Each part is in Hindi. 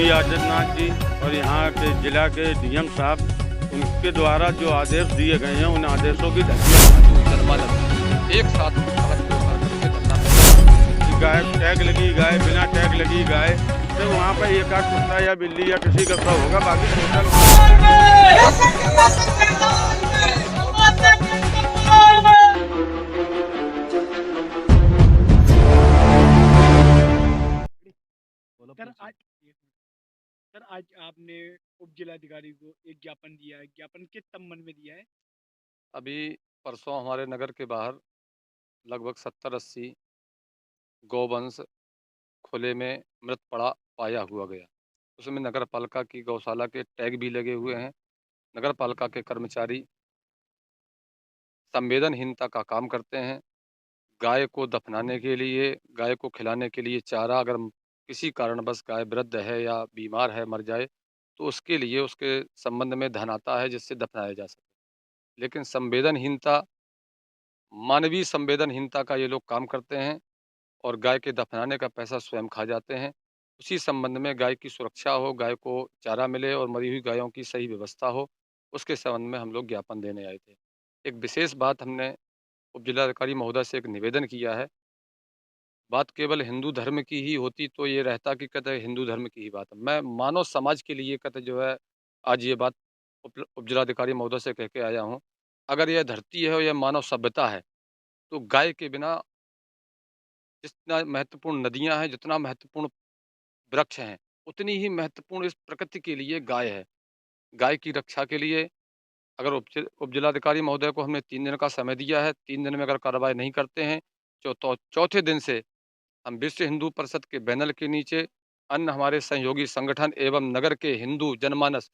योगी आदित्यनाथ जी और यहाँ के जिला के डीएम साहब, उनके द्वारा जो आदेश दिए गए हैं, उन आदेशों की जनमानस एक साथ सड़क पे उतर करके धरना गाय टैग लगी, गाय बिना टैग लगी गाय, तो वहाँ पर एक आध कुत्ता या बिल्ली या किसी का शव होगा, बाकी टोटल सर आज सर आज आपने उप जिलाधिकारी को एक ज्ञापन दिया है, ज्ञापन किस संबंध में दिया है? अभी परसों हमारे नगर के बाहर लगभग 70-80 गौवंश खुले में मृत पड़ा पाया हुआ गया। उसमें नगर पालिका की गौशाला के टैग भी लगे हुए हैं। नगर पालिका के कर्मचारी संवेदनहीनता का काम करते हैं। गाय को दफनाने के लिए, गाय को खिलाने के लिए चारा, अगर किसी कारणवश गाय वृद्ध है या बीमार है, मर जाए, तो उसके लिए उसके संबंध में धन आता है जिससे दफनाया जा सके। लेकिन संवेदनहीनता, मानवीय संवेदनहीनता का ये लोग काम करते हैं और गाय के दफनाने का पैसा स्वयं खा जाते हैं। उसी संबंध में गाय की सुरक्षा हो, गाय को चारा मिले और मरी हुई गायों की सही व्यवस्था हो, उसके संबंध में हम लोग ज्ञापन देने आए थे। एक विशेष बात हमने उप जिलाधिकारी महोदय से एक निवेदन किया है। बात केवल हिंदू धर्म की ही होती तो ये रहता कि कहते हिंदू धर्म की ही बात है। मैं मानव समाज के लिए कहते जो है आज ये बात उप जिलाधिकारी महोदय से कह के आया हूँ। अगर यह धरती है और यह मानव सभ्यता है, तो गाय के बिना जितना महत्वपूर्ण नदियाँ हैं, जितना महत्वपूर्ण वृक्ष हैं, उतनी ही महत्वपूर्ण इस प्रकृति के लिए गाय है। गाय की रक्षा के लिए अगर उप जिलाधिकारी महोदय को हमने 3 दिन का समय दिया है, 3 दिन में अगर कार्रवाई नहीं करते हैं, चौथे दिन से हम विश्व हिंदू परिषद के बैनर के नीचे अन्य हमारे सहयोगी संगठन एवं नगर के हिंदू जनमानस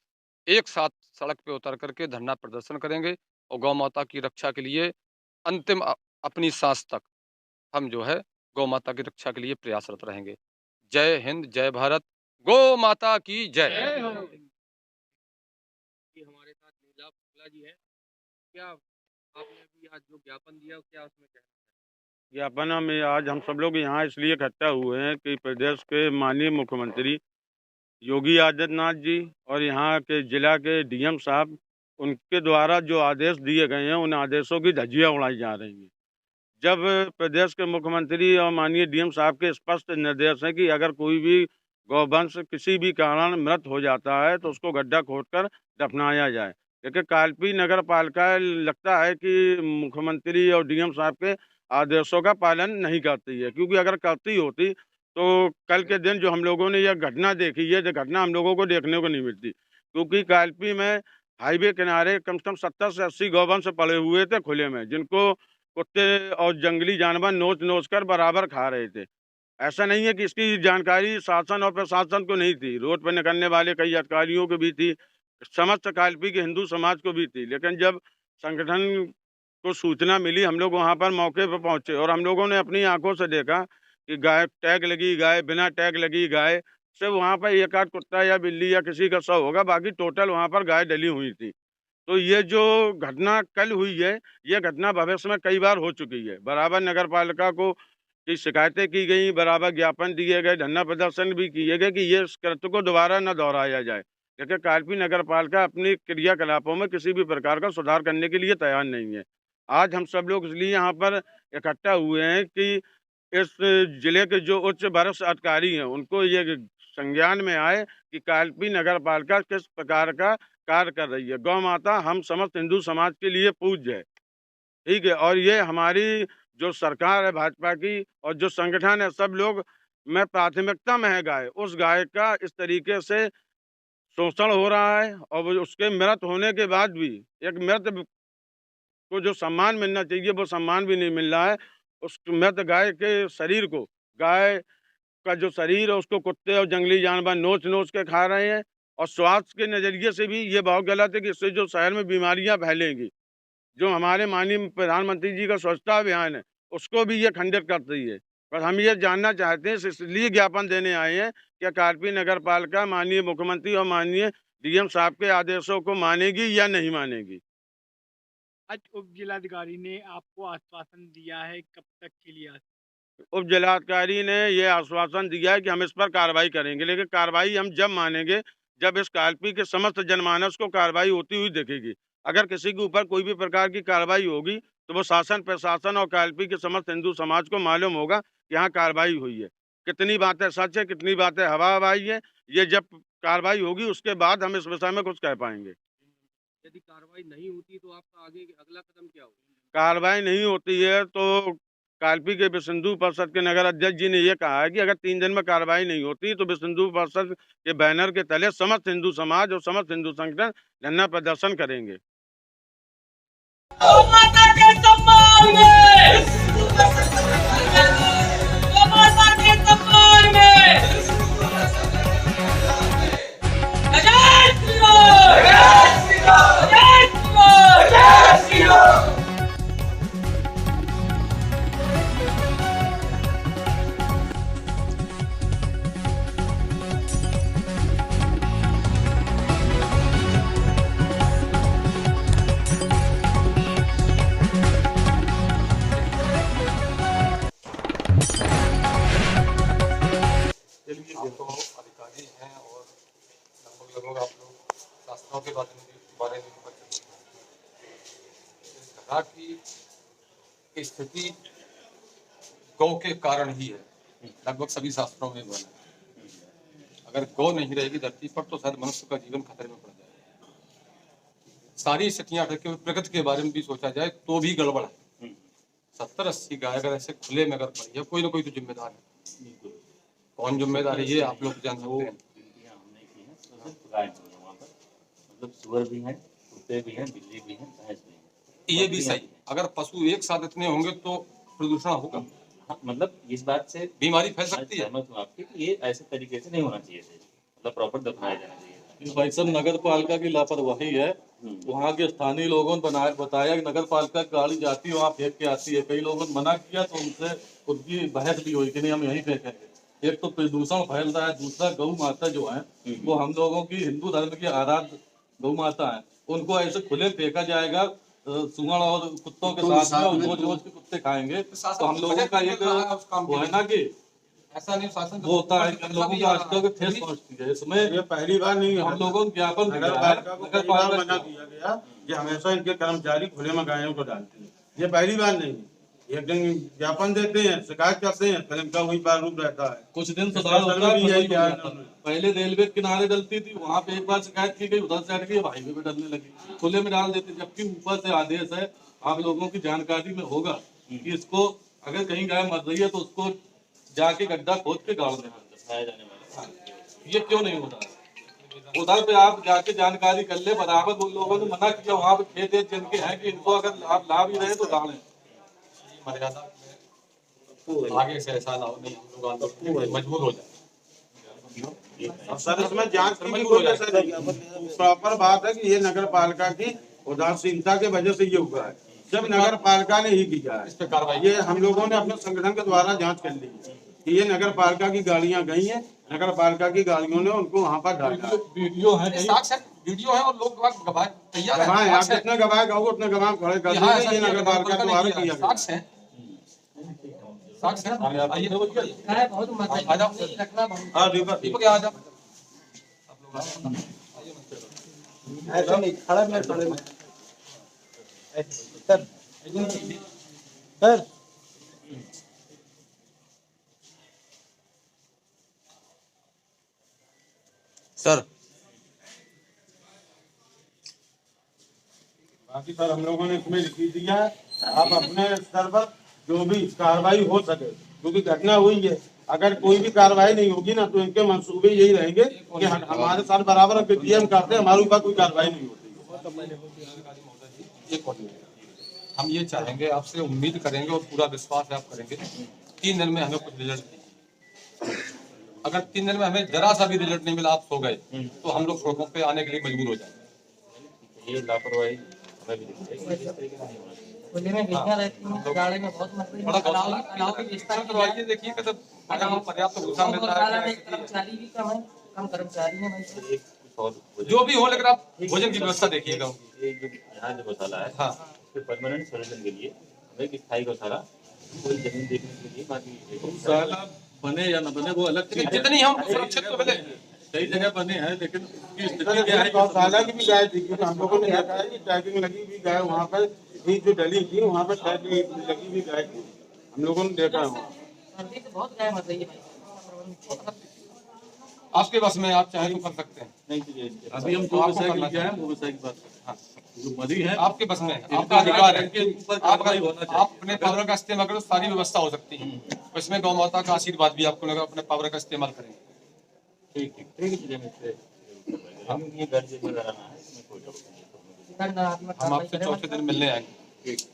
एक साथ सड़क पे उतर करके धरना प्रदर्शन करेंगे और गौ माता की रक्षा के लिए अंतिम अपनी सांस तक हम जो है गौ माता की रक्षा के लिए प्रयासरत रहेंगे। जय हिंद, जय भारत, गौ माता की जय। कि हमारे साथ नीला शुक्ला जी है। क्या आपने अभी आज जो ज्ञापन दिया क्या उसमें कहना है? ज्ञापन में आज हम सब लोग यहाँ इसलिए इकट्ठा हुए हैं कि प्रदेश के माननीय मुख्यमंत्री योगी आदित्यनाथ जी और यहाँ के जिला के डीएम साहब, उनके द्वारा जो आदेश दिए गए हैं, उन आदेशों की धज्जियां उड़ाई जा रही हैं। जब प्रदेश के मुख्यमंत्री और माननीय डीएम साहब के स्पष्ट निर्देश हैं कि अगर कोई भी गौवंश किसी भी कारण मृत हो जाता है तो उसको गड्ढा खोदकर दफनाया जाए, लेकिन कालपी नगर पालिका लगता है कि मुख्यमंत्री और डीएम साहब के आदेशों का पालन नहीं करती है, क्योंकि अगर करती होती तो कल के दिन जो हम लोगों ने यह घटना देखी है, जो घटना हम लोगों को देखने को नहीं मिलती, क्योंकि कालपी में हाईवे किनारे कम से कम 70 से 80 गौवंश पड़े हुए थे खुले में, जिनको कुत्ते और जंगली जानवर नोच नोच कर बराबर खा रहे थे। ऐसा नहीं है कि इसकी जानकारी शासन और प्रशासन को नहीं थी, रोड पर निकलने वाले कई अधिकारियों को भी थी, समस्त कालपी के हिंदू समाज को भी थी। लेकिन जब संगठन को सूचना मिली, हम लोग वहाँ पर मौके पर पहुँचे और हम लोगों ने अपनी आंखों से देखा कि गाय टैग लगी गाय, बिना टैग लगी गाय, सिर्फ वहाँ पर एक आध कुत्ता या बिल्ली या किसी का शव होगा, बाकी टोटल वहाँ पर गाय डली हुई थी। तो ये जो घटना कल हुई है, ये घटना भविष्य में कई बार हो चुकी है। बराबर नगर पालिका को की शिकायतें की गई, बराबर ज्ञापन दिए गए, धरना प्रदर्शन भी किए गए कि ये इस कृत्य को दोबारा न दोहराया जाए। लेकिन कालपी नगर पालिका अपनी क्रियाकलापों में किसी भी प्रकार का सुधार करने के लिए तैयार नहीं है। आज हम सब लोग इसलिए यहाँ पर इकट्ठा हुए हैं कि इस जिले के जो उच्च वरिष्ठ अधिकारी हैं, उनको ये संज्ञान में आए कि कालपी नगर पालिका किस प्रकार का कार्य कर रही है। गौ माता हम समस्त हिंदू समाज के लिए पूज्य है, ठीक है, और ये हमारी जो सरकार है भाजपा की और जो संगठन है, सब लोग में प्राथमिकता में है गाय। उस गाय का इस तरीके से शोषण हो रहा है और वो उसके मृत होने के बाद भी एक मृत को जो सम्मान मिलना चाहिए वो सम्मान भी नहीं मिल रहा है। उस मृत गाय के शरीर को, गाय का जो शरीर है उसको कुत्ते और जंगली जानवर नोच नोच के खा रहे हैं, और स्वास्थ्य के नज़रिए से भी ये बहुत गलत है कि इससे जो शहर में बीमारियां फैलेंगी, जो हमारे माननीय प्रधानमंत्री जी का स्वच्छता अभियान है, उसको भी ये खंडित करती है। पर हम ये जानना चाहते हैं, इसलिए ज्ञापन देने आए हैं कि कालपी नगर पालिका माननीय मुख्यमंत्री और माननीय डीएम साहब के आदेशों को मानेगी या नहीं मानेगी। आज उप जिलाधिकारी ने आपको आश्वासन दिया है, कब तक के लिए? उप जिलाधिकारी ने ये आश्वासन दिया है कि हम इस पर कार्रवाई करेंगे, लेकिन कार्रवाई हम जब मानेंगे जब इस काल्पी के समस्त जनमानस को कार्रवाई होती हुई दिखेगी। अगर किसी के ऊपर कोई भी प्रकार की कार्रवाई होगी तो वो शासन प्रशासन और काल्पी के समस्त हिंदू समाज को मालूम होगा कि यहाँ कार्रवाई हुई है। कितनी बातें सच है, कितनी बातें हवा हवाई है, ये जब कार्रवाई होगी उसके बाद हम इस विषय में कुछ कह पाएंगे। यदि कार्रवाई नहीं होती तो आपका आगे अगला कदम क्या होगा? कार्रवाई नहीं होती है तो काल्पी के विश्व हिंदू परिषद के नगर अध्यक्ष जी ने ये कहा है कि अगर 3 दिन में कार्रवाई नहीं होती तो विश्व हिंदू परिषद के बैनर के तले समस्त हिंदू समाज और समस्त हिंदू संगठन धरना प्रदर्शन करेंगे। गौ माता के सम्मान में, गौ माता के सम्मान में, जय श्री राम, जय श्री राम, जय श्री राम, जय श्री राम। देखो अधिकारी हैं और लगभग आप लोग शास्त्रों के बारे में पता घटा की स्थिति गौ के कारण ही है। लगभग सभी शास्त्रों में बना है। अगर गौ नहीं रहेगी धरती पर तो शायद मनुष्य का जीवन खतरे में पड़ जाएगा। सारी स्थितियां प्रकृति के बारे में भी सोचा जाए तो भी गड़बड़ है। 70-80 गाय अगर ऐसे खुले में अगर पड़ी है, कोई ना कोई तो जिम्मेदार है। कौन जिम्मेदारी है आप लोग जान सकते हैं। मतलब सुअर भी हैं, कुत्ते भी हैं, बिल्ली भी हैं, भैंस भी हैं। ये भी सही। अगर पशु एक साथ इतने होंगे तो प्रदूषण होगा। हाँ, मतलब इस बात से बीमारी फैल सकती है। सहमत हूँ आपकी कि ये ऐसे तरीके से नहीं होना चाहिए थे, मतलब प्रॉपर दफनाया जाना चाहिए। भाई साहब नगर पालिका की लापरवाही है। वहाँ के स्थानीय लोगों ने बताया कि नगर पालिका की गाड़ी जाती है वहाँ फेंक के आती है। कई लोगों ने मना किया तो उनसे उनकी बहस भी हुई कि नहीं हम यहीं फेंकेंगे। एक तो प्रदूषण फैल रहा है, दूसरा गौ माता जो है वो हम लोगों की हिंदू धर्म की आराध्य गौ माता है, उनको ऐसे खुले फेंका जाएगा सुअर और कुत्तों के साथ में, रोज रोज के कुत्ते खाएंगे तो हम लोगों का एक वो है ना कि ऐसा नहीं शासन वो होता है कि हम लोगों की आस्था को ठेस पहुंचती है। इसमें ये पहली बार नहीं है। हम लोगों को ज्ञापन नगर पालिका को कई बार मना किया गया कि हमेशा इनके कर्मचारी खुले में गायों को डालते हैं। ये पहली बार नहीं है। एक दिन ज्ञापन देते हैं, शिकायत करते हैं, फिर इनका वही प्रारूप रहता है। कुछ दिन सुधार होता है। पहले रेलवे के किनारे डलती थी, वहाँ पे एक बार शिकायत की गई, उधर से हट गई, हाईवे पे डलने लगी, खुले में डाल देते। जबकि ऊपर से आदेश है, आप लोगों की जानकारी में होगा कि इसको अगर कहीं गाय मर रही है तो उसको जाके गड्ढा खोद के गाड़ देना जाने वाला ये क्यों नहीं हो रहा? उधर पे आप जाके जानकारी कर ले। बराबर उन लोगों ने मना किया, वहाँ पे खेत जिनके हैं कि इनको अगर आप ला भी रहे तो गाड़ें। मर्यादा में आगे से ऐसा ना हो, नहीं हम लोग मजबूर हो जाए। सर इसमें जांच की कोई वजह नहीं, प्रॉपर बात है कि ये नगर पालिका की उदासीनता के वजह से ये हुआ है। जब नगर पालिका ने ही किया है, इस पे कार्रवाई ये हम लोगों ने अपने संगठन के द्वारा जांच कर ली है कि ये नगर पालिका की गाड़ियां गई हैं, नगर पालिका की गाड़ियों ने उनको वहाँ पर डाला। वीडियो है वीडियो है और लोग गवाह तैयार है। गवाह आप जितने गवाह कहोगे उतने गवाह खड़े कर देंगे। ये नगर पालिका के द्वारा किया गया। साक्ष्य है। आइए आ जाओ। हाँ दीपक आ जाओ। ऐसा नहीं खड़ा में खड़े में सर सर सर बाकी सर हम लोगों ने इसमें लिख दिया है, आप अपने स्तर पर जो भी कार्रवाई हो सके, क्योंकि घटना हुई है, अगर कोई भी कार्रवाई नहीं होगी ना तो इनके मंसूबे यही रहेंगे कि हमारे साथ बराबर डीएम करते हैं, हमारे ऊपर कोई कार्रवाई नहीं होती। हम ये चाहेंगे, आपसे उम्मीद करेंगे और पूरा विश्वास है आप करेंगे, 3 दिन में हमें कुछ रिजल्ट। अगर 3 दिन में हमें जरा सा भी रिजल्ट नहीं मिला, आप सो गए, तो हम लोग सड़कों पे आने के लिए मजबूर हो जाएंगे। ये लापरवाही हमें भी दिखती है। खुले में गाड़ियां रहती हैं, गाड़ी में बहुत करवाइए, देखिए कि पर्याप्त भूसा मिलता है। कर्मचारी भी कम है, कम कर्मचारी है भाई। जो भी हो, लेकिन आप भोजन की व्यवस्था देखिएगा। यहाँ जो गौशाला है, हाँ, उसके परमानेंट सोल्यूशन के लिए हमें एक स्थायी गौशाला कोई जमीन देखने के लिए, बाकी गौशाला बने या न बने वो अलग चीज है। जितनी हम सुरक्षित तो मिले। कई जगह बने हैं, लेकिन उसकी स्थिति क्या है? गौशाला की भी गाय थी, क्योंकि हम लोगों ने देखा है कि टैगिंग लगी हुई गाय वहाँ पर भी जो डली थी, वहाँ पर टैगिंग लगी हुई गाय थी, हम लोगों ने देखा है वहाँ। सर्दी से बहुत गाय मर रही है भाई। आपके बस में आप चाहे तो कर सकते हैं। नहीं चाहिए इसके। अभी हम जो विषय की क्या है वो विषय की बात कर रहे हैं। जो मरी है आपके बस में है, आपका अधिकार है। इनके ऊपर आप कार्रवाई होना अगर चाहिए। आप अपने पावर का इस्तेमाल करो, सारी व्यवस्था हो सकती है। इसमें गौ माता का आशीर्वाद भी आपको लगा, अपने पावर का इस्तेमाल करेंगे। ठीक है, हम इससे हम ये घर से कराना है, इसमें कोई डाउट नहीं है। नकारात्मक हम कार्रवाई आपसे करें। चौथे दिन मिलने आएंगे। ठीक।